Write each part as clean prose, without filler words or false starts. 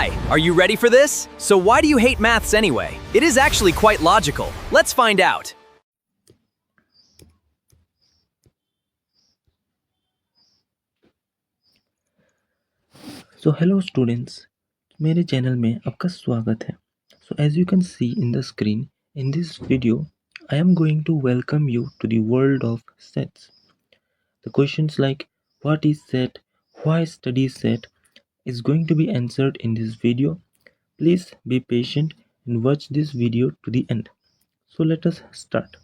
Hi, are you ready for this? So why do you hate maths anyway? It is actually quite logical. Let's find out. So hello students, मेरे channel में आपका स्वागत है. So as you can see in the screen, in this video, I am going to welcome you to the world of sets. The questions like what is set, why study set is going to be answered in this video. Please be patient and watch this video to the end. So let us start.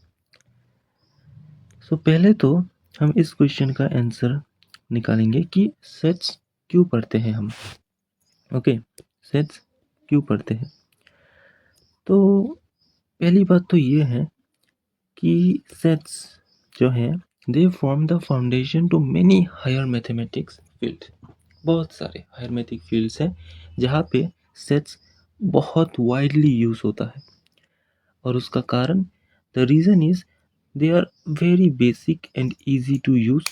So पहले तो हम इस question का answer निकालेंगे कि sets क्यों पढ़ते हैं हम. ओके, सेट्स क्यों पढ़ते हैं. तो पहली बात तो ये है कि सेट्स जो है they form the foundation to many higher mathematics field. बहुत सारे हायर मैथमेटिक फील्ड्स हैं जहाँ पे सेट्स बहुत वाइडली यूज होता है. और उसका कारण the reason is they are very basic and easy to use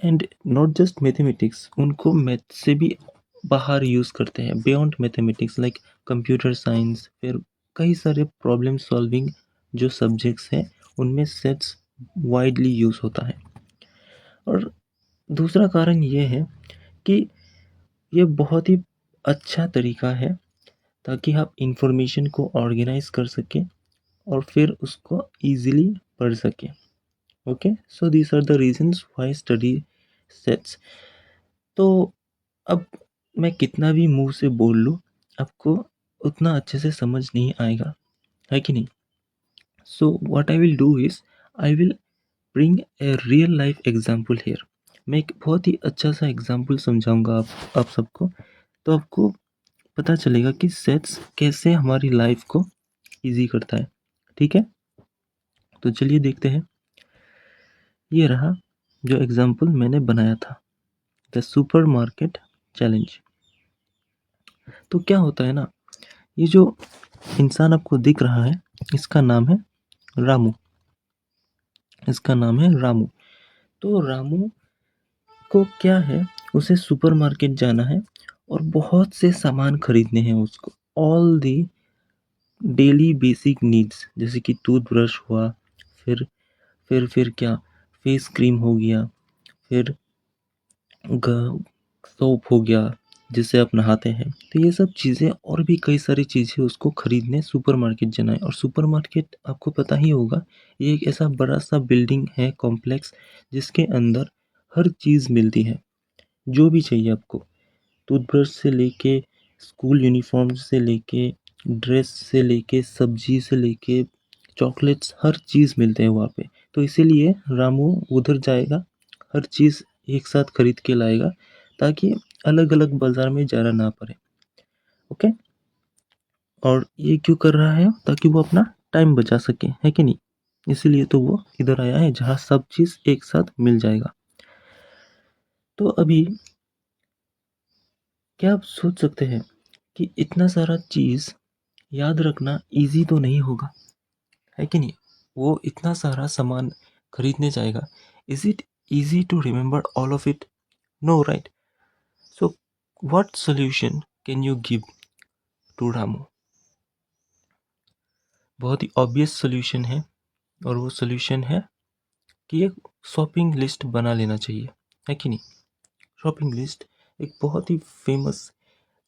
and not just mathematics, उनको मैथ से भी बाहर यूज़ करते हैं beyond mathematics like computer science. फिर कई सारे प्रॉब्लम सॉल्विंग जो सब्जेक्ट्स हैं उनमें सेट्स वाइडली यूज़ होता है. और दूसरा कारण ये है कि ये बहुत ही अच्छा तरीका है ताकि आप इंफॉर्मेशन को ऑर्गेनाइज कर सकें और फिर उसको ईजिली पढ़ सकें. Okay, so these are the reasons why study sets. तो अब मैं कितना भी मुंह से बोल लूँ आपको उतना अच्छे से समझ नहीं आएगा, है कि नहीं. So what I will do is I will bring a real life example hair. मैं एक बहुत ही अच्छा सा एग्जाम्पल समझाऊंगा आप सबको, तो आपको पता चलेगा कि सेट्स कैसे हमारी लाइफ को इजी करता है. ठीक है, तो चलिए देखते हैं. ये रहा जो एग्जाम्पल मैंने बनाया था, द सुपरमार्केट चैलेंज. तो क्या होता है ना, ये जो इंसान आपको दिख रहा है इसका नाम है रामू. इसका नाम है रामू. तो रामू को क्या है, उसे सुपरमार्केट जाना है और बहुत से सामान खरीदने हैं उसको. All the daily basic needs, जैसे कि टूथब्रश हुआ, फिर क्या, फेस क्रीम हो गया, फिर सोप हो गया जिससे आप नहाते हैं. तो ये सब चीज़ें और भी कई सारी चीज़ें उसको खरीदने सुपरमार्केट जाना है. और सुपरमार्केट आपको पता ही होगा, ये एक ऐसा बड़ा सा बिल्डिंग है, कॉम्प्लेक्स, जिसके अंदर हर चीज़ मिलती है जो भी चाहिए आपको. टूथब्रश से लेके स्कूल यूनिफॉर्म से लेके ड्रेस से लेके सब्जी से लेके चॉकलेट्स, हर चीज़ मिलते हैं वहाँ पे. तो इसीलिए रामू उधर जाएगा, हर चीज़ एक साथ खरीद के लाएगा ताकि अलग अलग बाजार में जाना ना पड़े. ओके, और ये क्यों कर रहा है, ताकि वो अपना टाइम बचा सके, है कि नहीं. इसीलिए तो वो इधर आया है जहाँ सब चीज़ एक साथ मिल जाएगा. तो अभी क्या आप सोच सकते हैं कि इतना सारा चीज़ याद रखना इजी तो नहीं होगा, है कि नहीं. वो इतना सारा सामान खरीदने जाएगा. Is it easy to remember all of it? No, right. So what solution can you give to Ramu? बहुत ही ऑब्वियस सॉल्यूशन है, और वो सॉल्यूशन है कि एक शॉपिंग लिस्ट बना लेना चाहिए, है कि नहीं. शॉपिंग लिस्ट एक बहुत ही फेमस,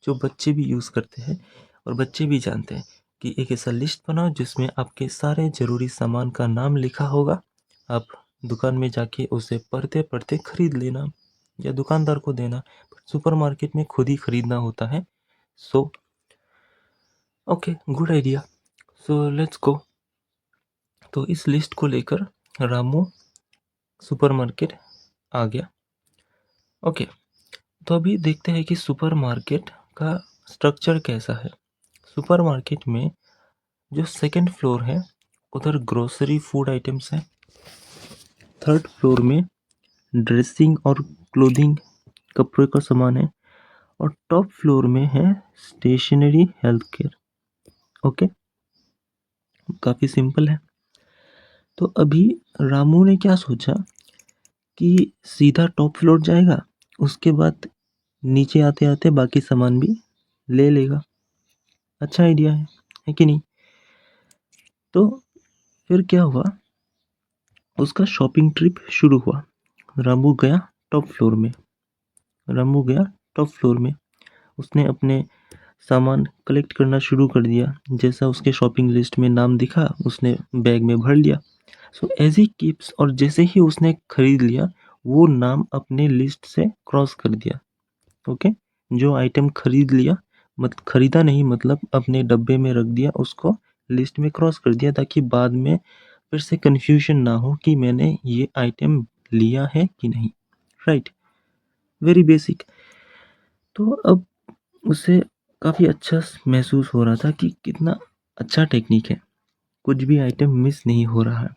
जो बच्चे भी यूज़ करते हैं और बच्चे भी जानते हैं कि एक ऐसा लिस्ट बनाओ जिसमें आपके सारे ज़रूरी सामान का नाम लिखा होगा. आप दुकान में जाके उसे पढ़ते पढ़ते खरीद लेना या दुकानदार को देना. सुपरमार्केट में खुद ही खरीदना होता है. So okay, good idea. So let's go. तो इस लिस्ट को लेकर रामू सुपरमार्केट आ गया. ओके, तो अभी देखते हैं कि सुपरमार्केट का स्ट्रक्चर कैसा है. सुपरमार्केट में जो सेकंड फ्लोर है उधर ग्रोसरी फूड आइटम्स है. थर्ड फ्लोर में ड्रेसिंग और क्लोथिंग, कपड़े का सामान है. और टॉप फ्लोर में है स्टेशनरी, हेल्थ केयर. ओके, काफ़ी सिंपल है. तो अभी रामू ने क्या सोचा कि सीधा टॉप फ्लोर जाएगा, उसके बाद नीचे आते आते बाकी सामान भी ले लेगा। अच्छा आइडिया है कि नहीं? तो फिर क्या हुआ, उसका शॉपिंग ट्रिप शुरू हुआ। रामू गया टॉप फ्लोर में। रामू गया टॉप फ्लोर में। उसने अपने सामान कलेक्ट करना शुरू कर दिया। जैसा उसके शॉपिंग लिस्ट में नाम दिखा, उसने बैग में भर लिया। सो एज ही कीप्स, और जैसे ही उसने खरीद लिया, वो नाम अपने लिस्ट से क्रॉस कर दिया। ओके, जो आइटम खरीद लिया, खरीदा नहीं, मतलब अपने डब्बे में रख दिया, उसको लिस्ट में क्रॉस कर दिया, ताकि बाद में फिर से कंफ्यूजन ना हो कि मैंने ये आइटम लिया है कि नहीं। Right, very basic. तो अब उसे काफ़ी अच्छा महसूस हो रहा था कि कितना अच्छा टेक्निक है, कुछ भी आइटम मिस नहीं हो रहा है।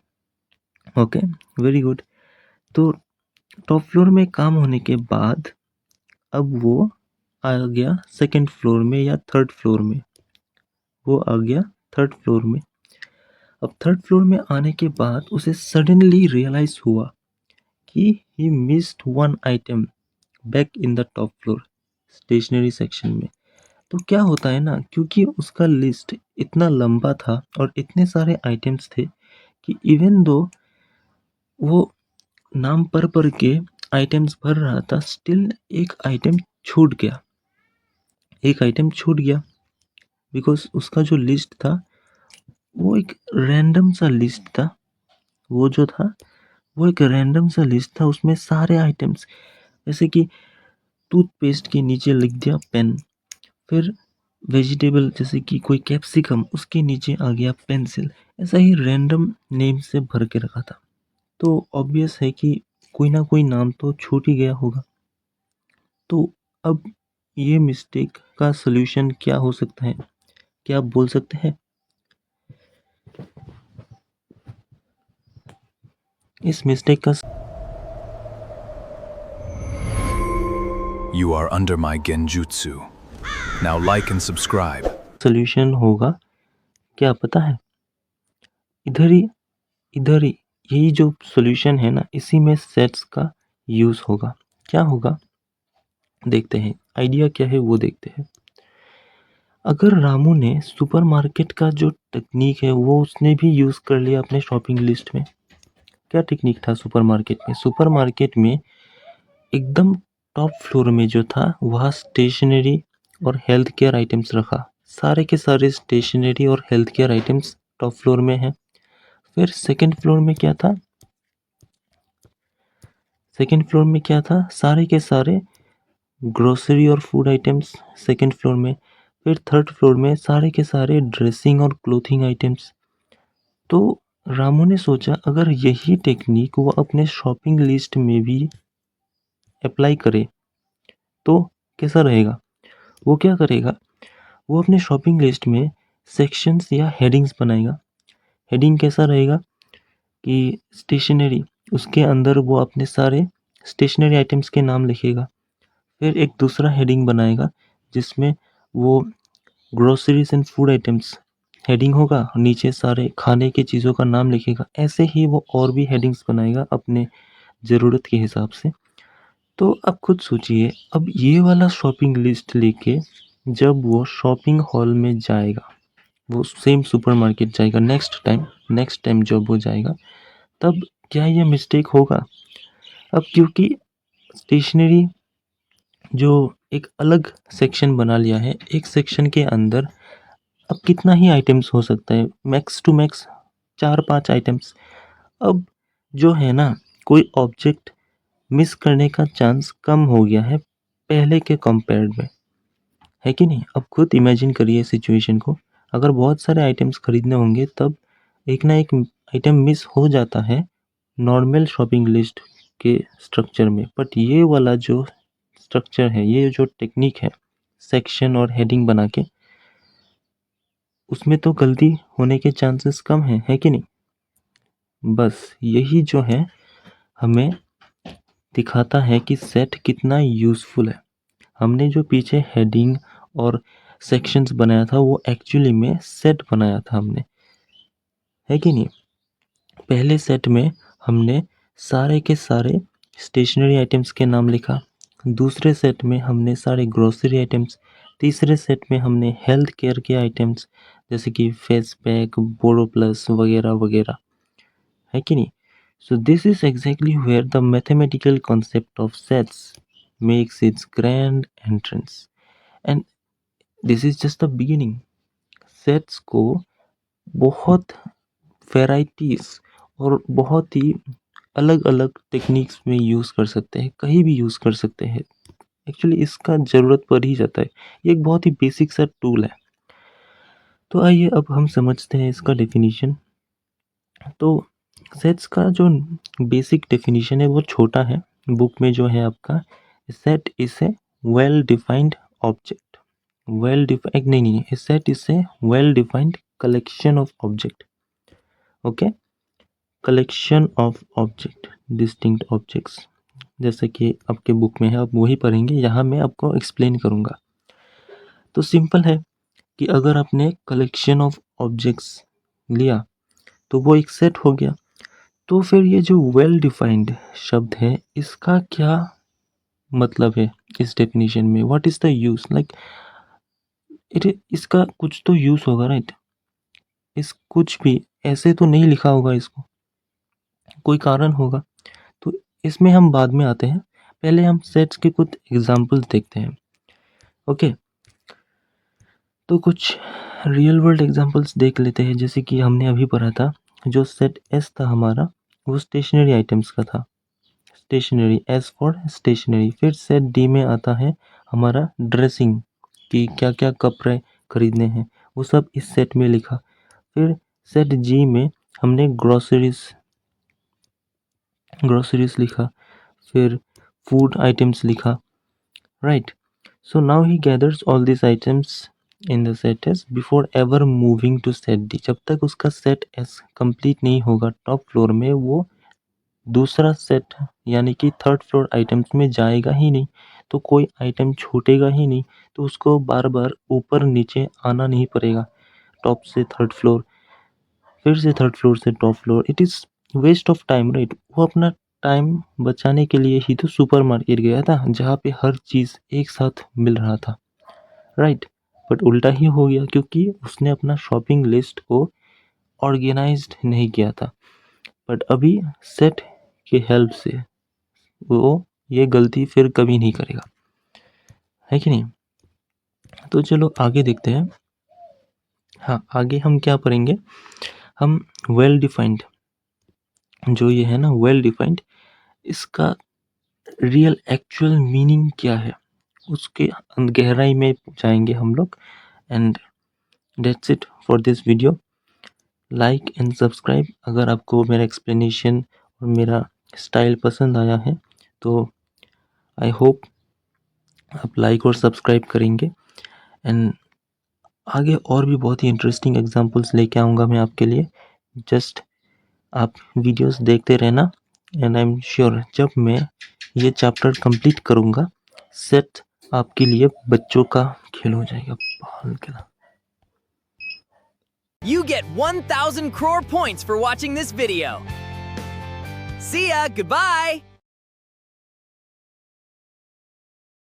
Okay, very good. तो टॉप फ्लोर में काम होने के बाद अब वो आ गया सेकंड फ्लोर में या थर्ड फ्लोर में। वो आ गया थर्ड फ्लोर में। अब थर्ड फ्लोर में आने के बाद उसे सडनली रियलाइज हुआ कि he missed one item back in the top floor, stationery section में। तो क्या होता है ना, क्योंकि उसका लिस्ट इतना लंबा था और इतने सारे आइटम्स थे कि इवन दो वो नाम पर के आइटम्स भर रहा था, स्टिल एक आइटम छूट गया। एक आइटम छूट गया बिकॉज उसका जो लिस्ट था वो एक रैंडम सा लिस्ट था। वो जो था वो एक रैंडम सा लिस्ट था, उसमें सारे आइटम्स, जैसे कि टूथपेस्ट के नीचे लिख दिया पेन, फिर वेजिटेबल जैसे कि कोई कैप्सिकम, उसके नीचे आ गया पेंसिल। ऐसा ही रैंडम नेम से भर के रखा था। तो ऑब्वियस है कि कोई ना कोई नाम तो छूट ही गया होगा। तो अब ये मिस्टेक का सलूशन क्या हो सकता है, क्या आप बोल सकते हैं? इस मिस्टेक का You are under my genjutsu. Now like and subscribe. Solution होगा, क्या पता है? इधर ही इधर ही यही जो सॉल्यूशन है ना, इसी में सेट्स का यूज़ होगा। क्या होगा देखते हैं, आइडिया क्या है वो देखते हैं। अगर रामू ने सुपरमार्केट का जो टेक्निक है वो उसने भी यूज़ कर लिया अपने शॉपिंग लिस्ट में। क्या टेक्निक था सुपरमार्केट में? सुपरमार्केट में एकदम टॉप फ्लोर में जो था वहाँ स्टेशनरी और हेल्थ केयर आइटम्स रखा। सारे के सारे स्टेशनरी और health care items top floor में हैं। फिर सेकंड फ्लोर में क्या था? सेकंड फ्लोर में क्या था? सारे के सारे ग्रोसरी और फूड आइटम्स सेकंड फ्लोर में। फिर थर्ड फ्लोर में सारे के सारे ड्रेसिंग और क्लोथिंग आइटम्स। तो रामू ने सोचा अगर यही टेक्निक वो अपने शॉपिंग लिस्ट में भी अप्लाई करे तो कैसा रहेगा। वो क्या करेगा, वो अपने शॉपिंग लिस्ट में सेक्शंस या हेडिंग्स बनाएगा। हेडिंग कैसा रहेगा कि स्टेशनरी, उसके अंदर वो अपने सारे स्टेशनरी आइटम्स के नाम लिखेगा। फिर एक दूसरा हेडिंग बनाएगा जिसमें वो groceries and food items heading होगा, नीचे सारे खाने की चीज़ों का नाम लिखेगा। ऐसे ही वो और भी हेडिंग्स बनाएगा अपने ज़रूरत के हिसाब से। तो अब खुद सोचिए, अब ये वाला शॉपिंग लिस्ट लेके जब वो शॉपिंग हॉल में जाएगा, वो सेम सुपरमार्केट जाएगा नेक्स्ट टाइम जब वो जाएगा, तब क्या ये मिस्टेक होगा? अब क्योंकि स्टेशनरी जो एक अलग सेक्शन बना लिया है, एक सेक्शन के अंदर अब कितना ही आइटम्स हो सकता है, मैक्स टू मैक्स 4-5 आइटम्स। अब जो है ना, कोई ऑब्जेक्ट मिस करने का चांस कम हो गया है पहले के कंपेयर में, है कि नहीं? अब खुद इमेजिन करिए सिचुएशन को, अगर बहुत सारे आइटम्स खरीदने होंगे तब एक ना एक आइटम मिस हो जाता है नॉर्मल शॉपिंग लिस्ट के स्ट्रक्चर में। बट ये वाला जो स्ट्रक्चर है, ये जो टेक्निक है सेक्शन और हेडिंग बना के, उसमें तो गलती होने के चांसेस कम हैं, है कि नहीं? बस यही जो है हमें दिखाता है कि सेट कितना यूज़फुल है। हमने जो पीछे हेडिंग और सेक्शंस बनाया था वो एक्चुअली में सेट बनाया था हमने, है कि नहीं? पहले सेट में हमने सारे के सारे स्टेशनरी आइटम्स के नाम लिखा। दूसरे सेट में हमने सारे ग्रोसरी आइटम्स, तीसरे सेट में हमने हेल्थ केयर के आइटम्स जैसे कि फेस पैक, बोरो प्लस वगैरह वगैरह, है कि नहीं? So this is exactly where the mathematical concept of sets makes its grand entrance, and this is just the beginning. Sets को बहुत वेराइटीज और बहुत ही अलग अलग टेक्निक्स में यूज़ कर सकते हैं, कहीं भी यूज़ कर सकते हैं। एक्चुअली इसका ज़रूरत पड़ ही जाता है। ये एक बहुत ही बेसिक सा टूल है। तो आइए अब हम समझते हैं इसका डेफिनेशन। तो सेट्स का जो बेसिक डेफिनेशन है वो छोटा है, बुक में जो है आपका, set is a well defined object, नहीं, set is a well defined collection of object. Okay, collection of object, distinct objects, जैसे कि आपके बुक में है, आप वही पढ़ेंगे, यहाँ मैं आपको एक्सप्लेन करूँगा। तो सिंपल है कि अगर आपने कलेक्शन ऑफ ऑब्जेक्ट्स लिया तो वो एक सेट हो गया। तो फिर ये जो वेल डिफाइंड शब्द है, इसका क्या मतलब है इस डेफिनेशन में? What is the use, like इसका कुछ तो यूज होगा, राइट? इस कुछ भी ऐसे तो नहीं लिखा होगा, इसको कोई कारण होगा। तो इसमें हम बाद में आते हैं, पहले हम सेट्स के कुछ एग्जांपल्स देखते हैं। ओके, तो कुछ रियल वर्ल्ड एग्जांपल्स देख लेते हैं। जैसे कि हमने अभी पढ़ा था, जो सेट एस था हमारा, वो स्टेशनरी आइटम्स का था, स्टेशनरी, एस फॉर स्टेशनरी। फिर सेट डी में आता है हमारा ड्रेसिंग, कि क्या क्या कपड़े खरीदने हैं, वो सब इस सेट में लिखा। फिर सेट जी में हमने ग्रोसरीज लिखा, फिर फूड आइटम्स लिखा, right? So now he gathers all these items in the set S before ever moving to set D. जब तक उसका set S कंप्लीट नहीं होगा टॉप फ्लोर में, वो दूसरा सेट यानी कि थर्ड फ्लोर आइटम्स में जाएगा ही नहीं। तो कोई आइटम छूटेगा ही नहीं, तो उसको बार बार ऊपर नीचे आना नहीं पड़ेगा, टॉप से थर्ड फ्लोर, फिर से थर्ड फ्लोर से top floor. It is waste of time, right? वो अपना टाइम बचाने के लिए ही तो सुपरमार्केट गया था, जहाँ पे हर चीज़ एक साथ मिल रहा था, राइट? बट उल्टा ही हो गया, क्योंकि उसने अपना शॉपिंग लिस्ट को ऑर्गेनाइज्ड नहीं किया था। बट अभी सेट के हेल्प से वो ये गलती फिर कभी नहीं करेगा, है कि नहीं? तो चलो आगे देखते हैं। हाँ, आगे हम क्या पढ़ेंगे? हम वेल डिफाइंड, जो ये है ना वेल डिफाइंड, इसका रियल एक्चुअल मीनिंग क्या है, उसके गहराई में जाएंगे हम लोग। And that's it for this video. Like and subscribe अगर आपको मेरा एक्सप्लेनेशन और मेरा स्टाइल पसंद आया है, तो आई होप आप लाइक और सब्सक्राइब करेंगे। एंड आगे और भी बहुत ही इंटरेस्टिंग एग्जांपल्स लेके आऊँगा मैं आपके लिए। जस्ट आप वीडियोस देखते रहना, एंड आई एम श्योर जब मैं ये चैप्टर कंप्लीट करूँगा, सेट आपके लिए बच्चों का खेल हो जाएगा, बाहर निकला। You get 1,000 crore points for watching this video. See ya, goodbye!